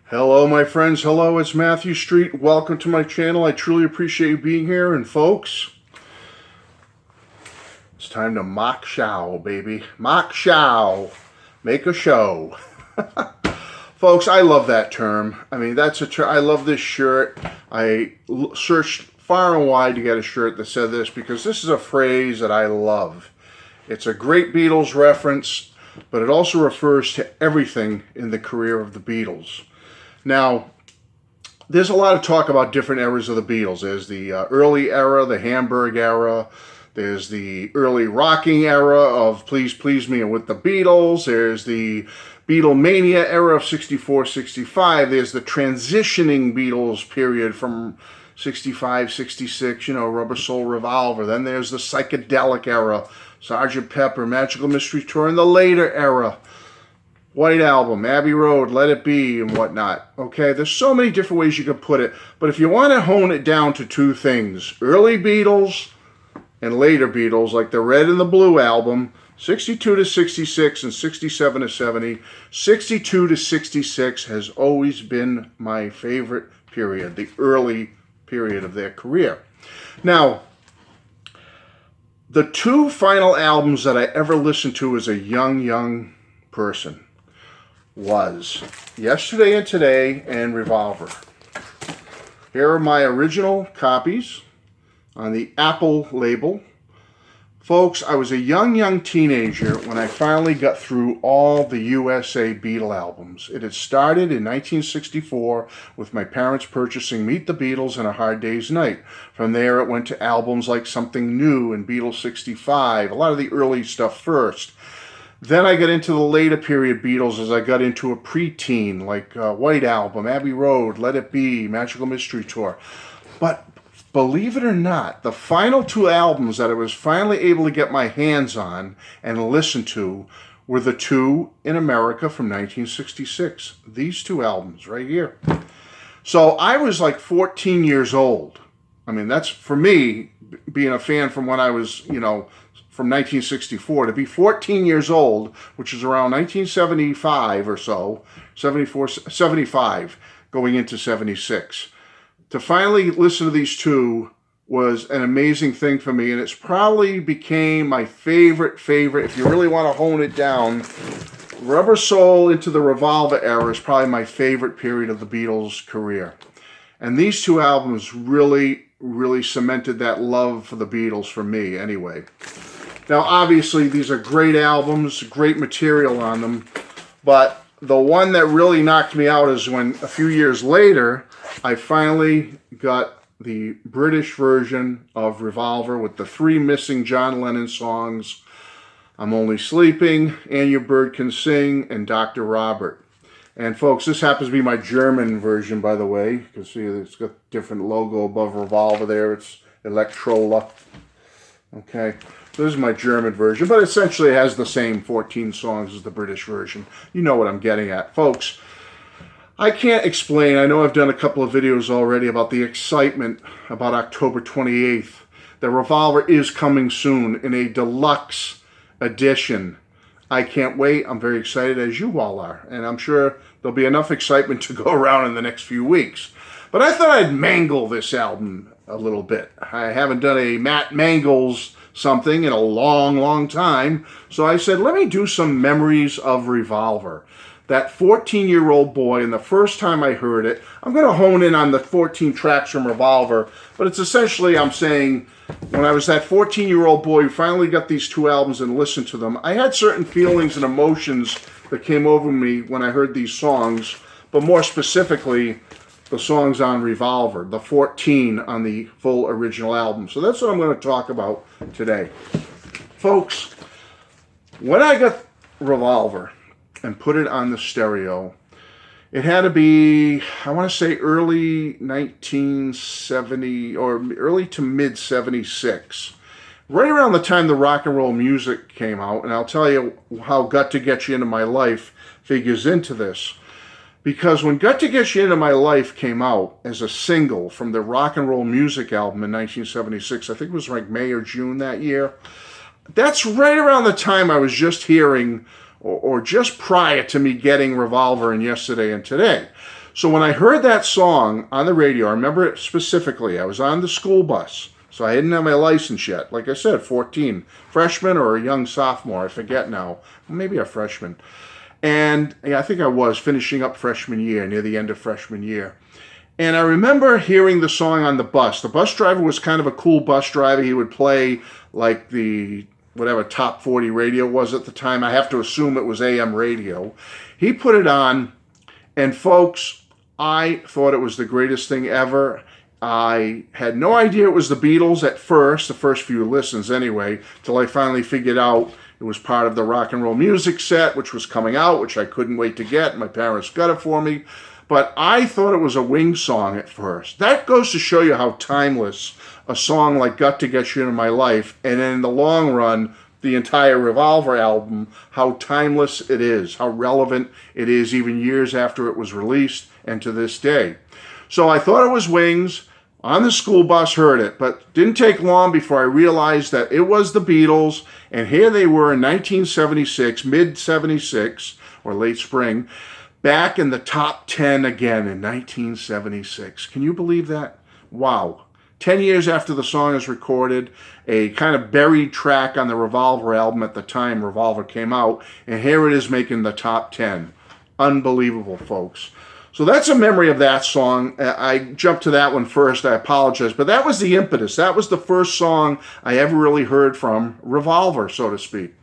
Hello, my friends. Hello, it's Matthew Street. Welcome to my channel. I truly appreciate you being here. And folks, it's time to mock show, baby. Mock show. Make a show. Folks, I love that term. I mean, that's a term. I love this shirt. I searched far and wide to get a shirt that said this because this is a phrase that I love. It's a great Beatles reference, but it also refers to everything in the career of the Beatles. Now, there's a lot of talk about different eras of the Beatles. There's the early era, the Hamburg era. There's the early rocking era of Please Please Me with the Beatles. There's the Beatlemania era of 64, 65. There's the transitioning Beatles period from 65, 66, Rubber Soul Revolver. Then there's the psychedelic era, Sgt. Pepper, Magical Mystery Tour, and the later era, White Album, Abbey Road, Let It Be, and whatnot. Okay, there's so many different ways you can put it, but if you want to hone it down to two things, early Beatles and later Beatles, like the Red and the Blue album, 62 to 66 and 67 to 70, 62 to 66 has always been my favorite period, the early period of their career. Now, the two final albums that I ever listened to as a young person was Yesterday and Today and Revolver. Here are my original copies on the Apple label. Folks, I was a young teenager when I finally got through all the USA Beatle albums. It had started in 1964 with my parents purchasing Meet the Beatles and A Hard Day's Night. From there it went to albums like Something New and Beatles 65, a lot of the early stuff first. Then I got into the later period Beatles as I got into a preteen, like White Album, Abbey Road, Let It Be, Magical Mystery Tour. But believe it or not, the final two albums that I was finally able to get my hands on and listen to were the two in America from 1966. These two albums right here. So I was like 14 years old. I mean, that's, for me, being a fan from when I was, from 1964, to be 14 years old, which is around 1975 or so, 74, 75, going into 76. To finally listen to these two was an amazing thing for me, and it's probably became my favorite, if you really want to hone it down. Rubber Soul into the Revolver era is probably my favorite period of the Beatles' career. And these two albums really cemented that love for the Beatles for me anyway. Now, obviously, these are great albums, great material on them, but the one that really knocked me out is when, a few years later, I finally got the British version of Revolver with the three missing John Lennon songs, I'm Only Sleeping, And Your Bird Can Sing, and Dr. Robert. And folks, this happens to be my German version, by the way. You can see it's got a different logo above Revolver there. It's Electrola. Okay. This is my German version, but essentially it has the same 14 songs as the British version. You know what I'm getting at. Folks, I can't explain. I know I've done a couple of videos already about the excitement about October 28th. The Revolver is coming soon in a deluxe edition. I can't wait. I'm very excited, as you all are. And I'm sure there'll be enough excitement to go around in the next few weeks. But I thought I'd mangle this album a little bit. I haven't done a Matt Mangles something in a long time. So I said, let me do some memories of Revolver. That 14-year-old boy, and the first time I heard it, I'm going to hone in on the 14 tracks from Revolver, but it's essentially, I'm saying, when I was that 14-year-old boy who finally got these two albums and listened to them, I had certain feelings and emotions that came over me when I heard these songs, but more specifically, the songs on Revolver, the 14 on the full original album. So that's what I'm going to talk about today. Folks, when I got Revolver and put it on the stereo, it had to be, I want to say early 1970 or early to mid 76. Right around the time the rock and roll music came out, and I'll tell you how Got to Get You Into My Life figures into this. Because when Got to Get You Into My Life came out as a single from the Rock and Roll Music album in 1976, I think it was like May or June that year, that's right around the time I was just hearing, or just prior to me getting Revolver and Yesterday and Today. So when I heard that song on the radio, I remember it specifically. I was on the school bus, so I didn't have my license yet. Like I said, 14. Freshman or a young sophomore, I forget now. Maybe a freshman. And yeah, I think I was finishing up freshman year, near the end of freshman year. And I remember hearing the song on the bus. The bus driver was kind of a cool bus driver. He would play like the whatever top 40 radio was at the time. I have to assume it was AM radio. He put it on, and folks, I thought it was the greatest thing ever. I had no idea it was the Beatles at first, the first few listens anyway, till I finally figured out it was part of the rock and roll music set, which was coming out, which I couldn't wait to get. My parents got it for me. But I thought it was a Wings song at first. That goes to show you how timeless a song like Got to Get You Into My Life, and in the long run, the entire Revolver album, how timeless it is, how relevant it is even years after it was released and to this day. So I thought it was Wings. On the school bus, heard it, but didn't take long before I realized that it was the Beatles, and here they were in 1976, mid-76, or late spring, back in the top 10 again in 1976. Can you believe that? Wow. 10 years after the song is recorded, a kind of buried track on the Revolver album at the time Revolver came out, and here it is making the top 10. Unbelievable, folks. So that's a memory of that song. I jumped to that one first. I apologize. But that was the impetus. That was the first song I ever really heard from Revolver, so to speak.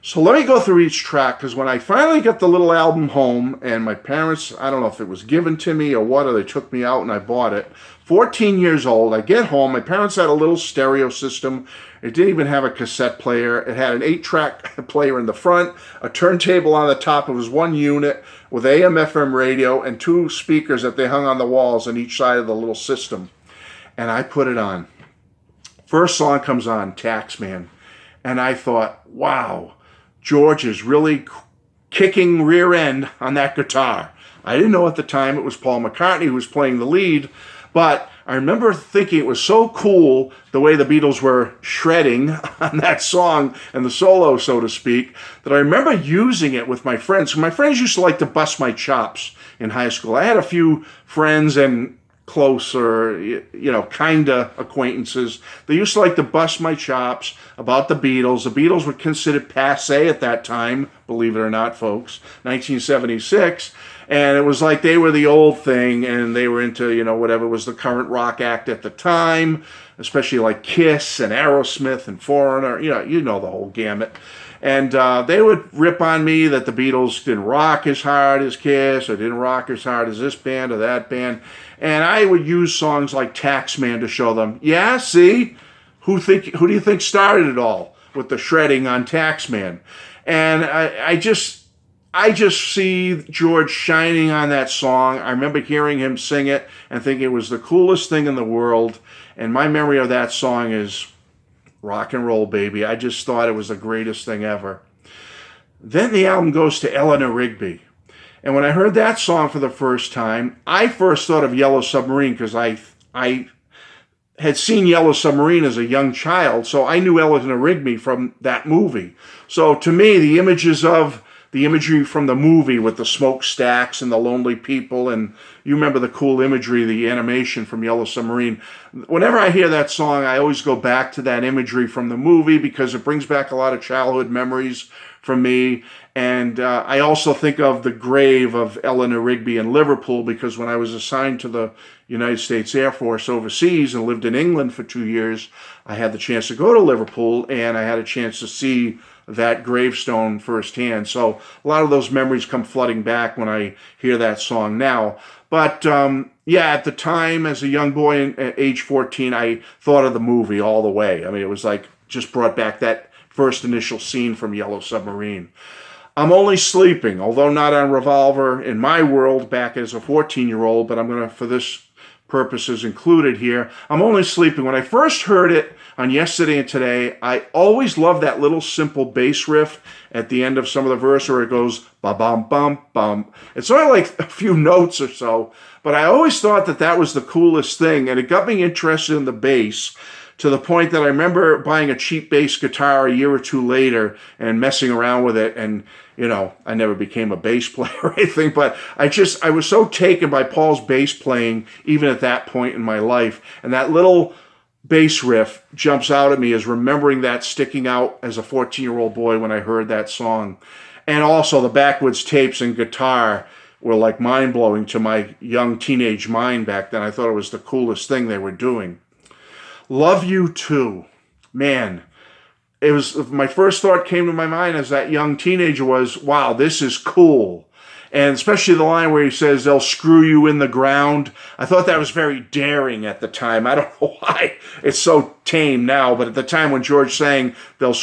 So let me go through each track, because when I finally got the little album home, and my parents, I don't know if it was given to me or what, or they took me out and I bought it. 14 years old, I get home. My parents had a little stereo system. It didn't even have a cassette player. It had an 8-track player in the front, a turntable on the top. It was one unit with AM/FM radio and 2 speakers that they hung on the walls on each side of the little system. And I put it on. First song comes on, Taxman. And I thought, wow, George is really kicking rear end on that guitar. I didn't know at the time it was Paul McCartney who was playing the lead, but I remember thinking it was so cool the way the Beatles were shredding on that song and the solo, so to speak, that I remember using it with my friends. My friends used to like to bust my chops in high school. I had a few friends and closer, kind of acquaintances. They used to like to bust my chops about the Beatles. The Beatles were considered passé at that time, believe it or not, folks, 1976. And it was like they were the old thing, and they were into, whatever was the current rock act at the time, especially like Kiss and Aerosmith and Foreigner, you know the whole gamut. And they would rip on me that the Beatles didn't rock as hard as Kiss or didn't rock as hard as this band or that band. And I would use songs like Taxman to show them, yeah, see, who do you think started it all with the shredding on Taxman? And I just see George shining on that song. I remember hearing him sing it and thinking it was the coolest thing in the world. And my memory of that song is rock and roll, baby. I just thought it was the greatest thing ever. Then the album goes to Eleanor Rigby. And when I heard that song for the first time, I first thought of Yellow Submarine because I had seen Yellow Submarine as a young child, so I knew Eleanor Rigby from that movie. So to me, the imagery from the movie with the smokestacks and the lonely people, and you remember the cool imagery, the animation from Yellow Submarine. Whenever I hear that song, I always go back to that imagery from the movie because it brings back a lot of childhood memories for me. And I also think of the grave of Eleanor Rigby in Liverpool because when I was assigned to the United States Air Force overseas and lived in England for 2 years, I had the chance to go to Liverpool and I had a chance to see that gravestone firsthand. So a lot of those memories come flooding back when I hear that song now. But at the time, as a young boy at age 14, I thought of the movie all the way. I mean, it was like just brought back that first initial scene from Yellow Submarine. I'm Only Sleeping, although not on Revolver in my world back as a 14-year-old, but I'm going to, for this purposes, include it here. I'm Only Sleeping. When I first heard it on Yesterday and Today, I always loved that little simple bass riff at the end of some of the verse where it goes ba-bum-bum-bum. It's only like a few notes or so, but I always thought that was the coolest thing, and it got me interested in the bass to the point that I remember buying a cheap bass guitar a year or two later and messing around with it. And, I never became a bass player or anything, but I was so taken by Paul's bass playing, even at that point in my life. And that little bass riff jumps out at me as remembering that sticking out as a 14-year-old boy when I heard that song. And also the backwoods tapes and guitar were like mind-blowing to my young teenage mind back then. I thought it was the coolest thing they were doing. Love You Too. Man, it was, my first thought came to my mind as that young teenager was, wow, this is cool. And especially the line where he says, they'll screw you in the ground. I thought that was very daring at the time. I don't know why it's so tame now, but at the time when George sang, they'll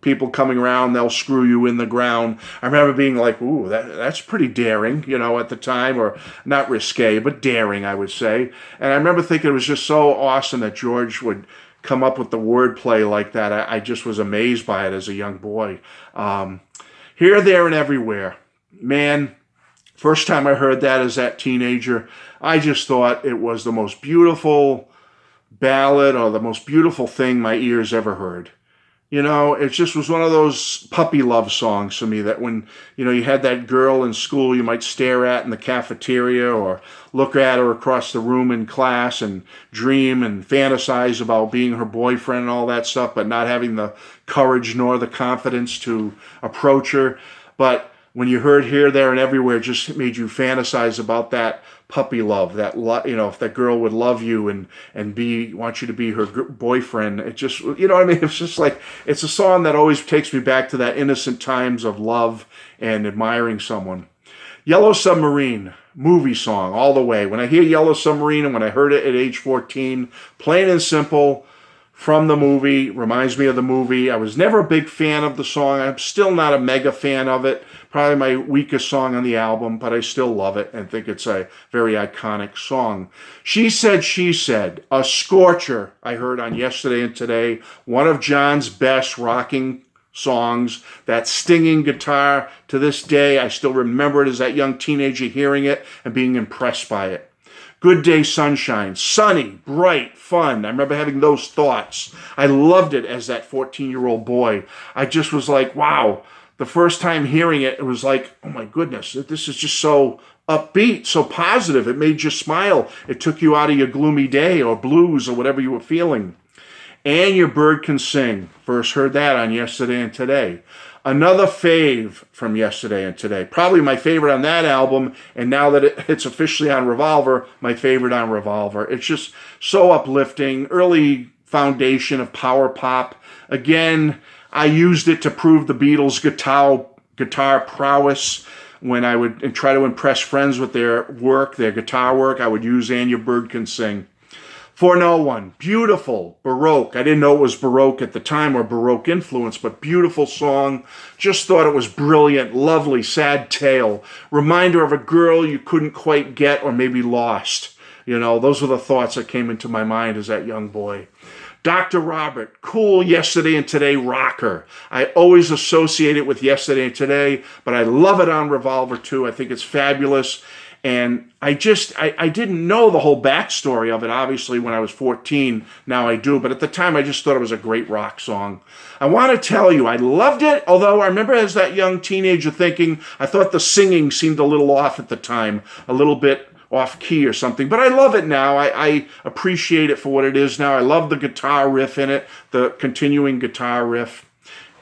people coming around, they'll screw you in the ground. I remember being like, ooh, that's pretty daring, at the time, or not risque, but daring, I would say. And I remember thinking it was just so awesome that George would come up with the wordplay like that. I just was amazed by it as a young boy. Here, There, and Everywhere. Man, first time I heard that as that teenager, I just thought it was the most beautiful ballad or the most beautiful thing my ears ever heard. It just was one of those puppy love songs for me that when, you had that girl in school you might stare at in the cafeteria or look at her across the room in class and dream and fantasize about being her boyfriend and all that stuff, but not having the courage nor the confidence to approach her. But when you heard Here, There, and Everywhere, it just made you fantasize about that puppy love, that if that girl would love you and want you to be her boyfriend. It just, what I mean? It's just like, it's a song that always takes me back to that innocent times of love and admiring someone. Yellow Submarine, movie song all the way. When I hear Yellow Submarine and when I heard it at age 14, plain and simple, from the movie, reminds me of the movie. I was never a big fan of the song. I'm still not a mega fan of it. Probably my weakest song on the album, but I still love it and think it's a very iconic song. She Said, a scorcher I heard on Yesterday and Today. One of John's best rocking songs. That stinging guitar, to this day, I still remember it as that young teenager hearing it and being impressed by it. Good Day Sunshine, sunny, bright, fun. I remember having those thoughts. I loved it as that 14-year-old boy. I just was like, wow. The first time hearing it, it was like, oh my goodness, this is just so upbeat, so positive. It made you smile. It took you out of your gloomy day or blues or whatever you were feeling. And Your Bird Can Sing. First heard that on Yesterday and Today. Another fave from Yesterday and Today. Probably my favorite on that album, and now that it's officially on Revolver, my favorite on Revolver. It's just so uplifting. Early foundation of power pop. Again, I used it to prove the Beatles' guitar prowess. When I would try to impress friends with their guitar work, I would use And Your Bird Can Sing. For No One, beautiful, Baroque. I didn't know it was Baroque at the time or Baroque influence, but beautiful song. Just thought it was brilliant, lovely, sad tale. Reminder of a girl you couldn't quite get or maybe lost. Those were the thoughts that came into my mind as that young boy. Dr. Robert, cool Yesterday and Today rocker. I always associate it with Yesterday and Today, but I love it on Revolver too. I think it's fabulous. And I didn't know the whole backstory of it, obviously, when I was 14. Now I do. But at the time, I just thought it was a great rock song. I want to tell you, I loved it. Although I remember as that young teenager thinking, I thought the singing seemed a little off at the time, a little bit off key or something. But I love it now. I appreciate it for what it is now. I love the guitar riff in it, the continuing guitar riff.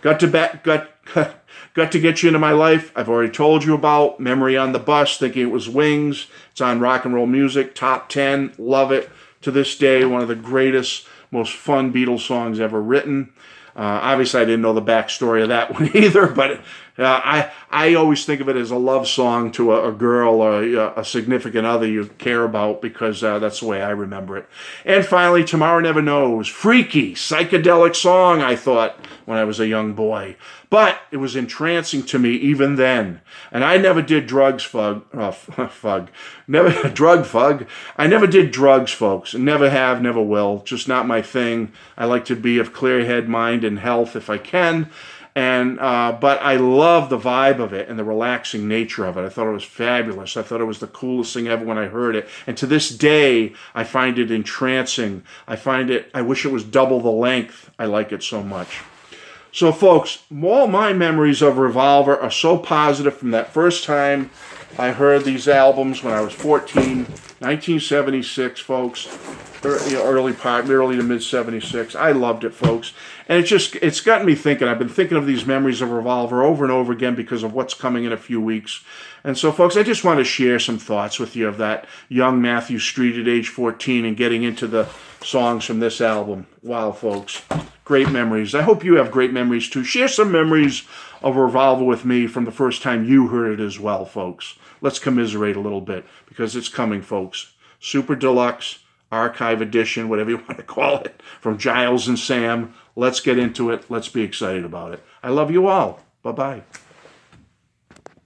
Got to Get You Into My Life. I've already told you about. Memory on the Bus, thinking it was Wings. It's on Rock and Roll Music, top 10. Love it. To this day, one of the greatest, most fun Beatles songs ever written. Obviously, I didn't know the backstory of that one either, but I always think of it as a love song to a girl or a significant other you care about because that's the way I remember it. And finally, Tomorrow Never Knows. Freaky, psychedelic song, I thought, when I was a young boy. But it was entrancing to me even then. And I never did drugs, drug fug. I never did drugs, folks. Never have, never will. Just not my thing. I like to be of clear head, mind, and health if I can. And but I love the vibe of it and the relaxing nature of it. I thought it was fabulous. I thought it was the coolest thing ever when I heard it. And to this day, I find it entrancing. I wish it was double the length. I like it so much. So folks, all my memories of Revolver are so positive from that first time I heard these albums when I was 14, 1976, folks. Early to mid 76. I loved it, folks. And it's gotten me thinking. I've been thinking of these memories of Revolver over and over again because of what's coming in a few weeks. And so, folks, I just want to share some thoughts with you of that young Matthew Street at age 14 and getting into the songs from this album. Wow, folks. Great memories. I hope you have great memories, too. Share some memories of Revolver with me from the first time you heard it as well, folks. Let's commiserate a little bit because it's coming, folks. Super Deluxe, Archive Edition, whatever you want to call it, from Giles and Sam. Let's get into it. Let's be excited about it. I love you all. Bye-bye.